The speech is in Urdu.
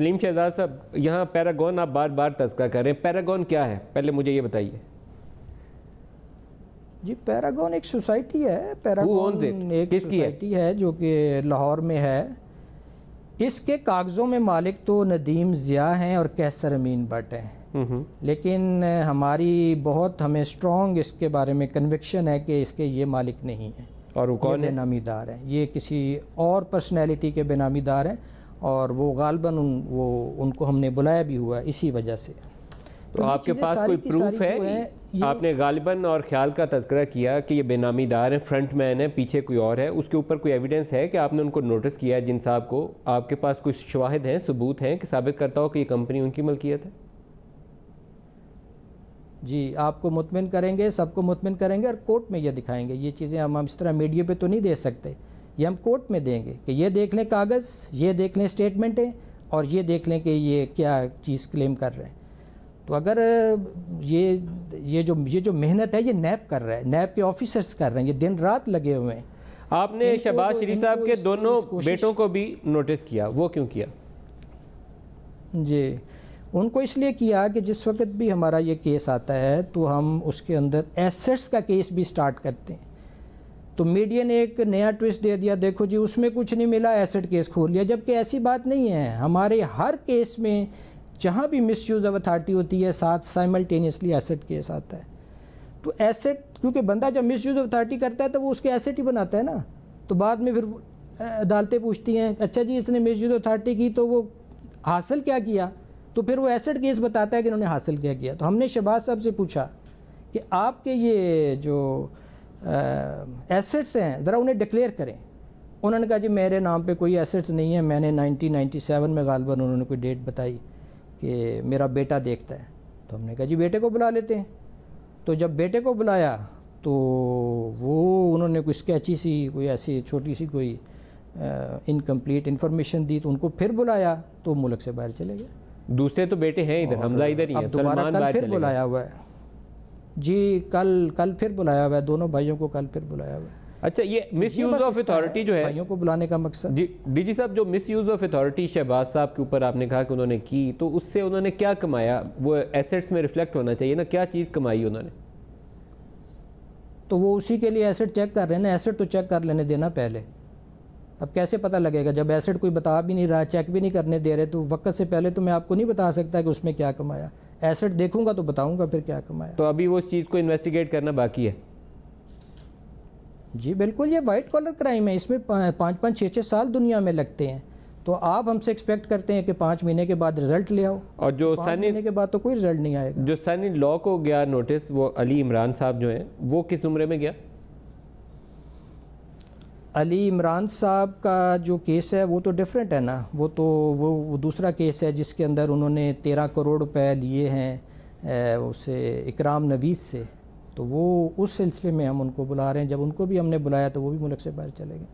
سلیم شہزاد صاحب، یہاں پیراگون آپ بار بار تذکرہ کر رہے ہیں، پیراگون کیا ہے؟ پہلے مجھے یہ بتائیے. جی پیراگون ایک سوسائٹی ہے، پیراگون ایک سوسائٹی ہے جو کہ لاہور میں ہے. اس کے کاغذوں میں مالک تو ندیم ضیاء ہیں اور کیسر امین بٹ ہیں، لیکن ہمیں اسٹرانگ اس کے بارے میں کنوکشن ہے کہ اس کے یہ مالک نہیں ہیں اور وہ کون بے نامی دار ہیں. یہ کسی اور پرسنالٹی کے بے نامی دار ہیں اور وہ غالباً ان کو ہم نے بلایا بھی ہوا ہے اسی وجہ سے. تو آپ کے پاس کوئی پروف ہے؟ آپ نے غالباً اور خیال کا تذکرہ کیا کہ یہ بے نامی دار ہیں، فرنٹ مین ہے، پیچھے کوئی اور ہے، اس کے اوپر کوئی ایویڈنس ہے کہ آپ نے ان کو نوٹس کیا ہے جن صاحب کو؟ آپ کے پاس کوئی شواہد ہیں، ثبوت ہیں کہ ثابت کرتا ہو کہ یہ کمپنی ان کی ملکیت ہے؟ جی آپ کو مطمئن کریں گے، سب کو مطمئن کریں گے اور کورٹ میں یہ دکھائیں گے. یہ چیزیں ہم اس طرح میڈیا پہ تو نہیں دے سکتے، یہ ہم کورٹ میں دیں گے کہ یہ دیکھ لیں کاغذ، یہ دیکھ لیں اسٹیٹمنٹیں اور یہ دیکھ لیں کہ یہ کیا چیز کلیم کر رہے ہیں. تو اگر یہ جو محنت ہے یہ نیب کر رہا ہے، نیب کے آفیسرز کر رہے ہیں، یہ دن رات لگے ہوئے ہیں. آپ نے شہباز شریف صاحب کے دونوں بیٹوں کو بھی نوٹس کیا، وہ کیوں کیا؟ جی ان کو اس لیے کیا کہ جس وقت بھی ہمارا یہ کیس آتا ہے تو ہم اس کے اندر ایسٹس کا کیس بھی سٹارٹ کرتے ہیں. تو میڈیا نے ایک نیا ٹویسٹ دے دیا، دیکھو جی اس میں کچھ نہیں ملا، ایسٹ کیس کھول لیا، جبکہ ایسی بات نہیں ہے. ہمارے ہر کیس میں جہاں بھی مس یوز آف اتھارٹی ہوتی ہے ساتھ سائملٹینیسلی ایسٹ کیس آتا ہے. تو ایسٹ کیونکہ بندہ جب مس یوز آف اتھارٹی کرتا ہے تو وہ اس کے ایسٹ ہی بناتا ہے نا. تو بعد میں پھر عدالتیں پوچھتی ہیں اچھا جی اس نے مس یوز آف اتھارٹی کی تو وہ حاصل کیا کیا، تو پھر وہ ایسٹ کیس بتاتا ہے کہ انہوں نے حاصل کیا کیا. تو ہم نے شہباز صاحب سے پوچھا کہ آپ کے یہ جو ایسٹس ہیں ذرا انہیں ڈکلیئر کریں. انہوں نے کہا جی میرے نام پہ کوئی ایسٹس نہیں ہے، میں نے 1997 میں غالباً انہوں نے کوئی ڈیٹ بتائی کہ میرا بیٹا دیکھتا ہے. تو ہم نے کہا جی بیٹے کو بلا لیتے ہیں. تو جب بیٹے کو بلایا تو وہ انہوں نے کوئی اسکیچی سی کوئی ایسی چھوٹی سی کوئی انکمپلیٹ انفارمیشن دی، تو ان کو پھر بلایا تو ملک سے باہر چلے گئے. دوسرے تو بیٹے ہیں ادھر، حمزہ ادھر ہی ہیں، سلمان باہر پھر بلایا ہوا ہے. جی کل پھر بلایا ہوا ہے، دونوں بھائیوں کو کل پھر بلایا ہوا ہے. اچھا یہ مس یوز آف اتھارٹی جو ہے بھائیوں کو بلانے کا مقصد، ڈی جی صاحب جو مس یوز آف اتھارٹی شہباز صاحب کے اوپر آپ نے کہا کہ انہوں نے کی، تو اس سے انہوں نے کیا کمایا؟ وہ ایسٹس میں ریفلیکٹ ہونا چاہیے نا، کیا چیز کمائی انہوں نے؟ تو وہ اسی کے لیے ایسٹ چیک کر رہے ہیں نا. ایسٹ تو چیک کر لینے دینا پہلے. اب کیسے پتہ لگے گا جب ایسٹ کوئی بتا بھی نہیں رہا، چیک بھی نہیں کرنے دے رہے، تو وقت سے پہلے تو میں آپ کو نہیں بتا سکتا کہ اس میں کیا کمایا. ایسٹ دیکھوں گا تو بتاؤں گا پھر کیا کمایا. تو ابھی وہ اس چیز کو انویسٹیگیٹ کرنا باقی ہے؟ جی بالکل، یہ وائٹ کالر کرائم ہے، اس میں 5 6 سال دنیا میں لگتے ہیں. تو آپ ہم سے ایکسپیکٹ کرتے ہیں کہ 5 مہینے کے بعد رزلٹ لے آؤ، اور جو 5 مہینے کے بعد تو کوئی رزلٹ نہیں آئے گا. جو سن ان لا کو گیا نوٹس، وہ علی عمران صاحب جو ہیں، وہ کس عمرے میں گیا؟ علی عمران صاحب کا جو کیس ہے وہ تو ڈیفرنٹ ہے نا. وہ دوسرا کیس ہے جس کے اندر انہوں نے 13 کروڑ روپے لیے ہیں اسے اکرام نویز سے. تو وہ اس سلسلے میں ہم ان کو بلا رہے ہیں. جب ان کو بھی ہم نے بلایا تو وہ بھی ملک سے باہر چلے گئے.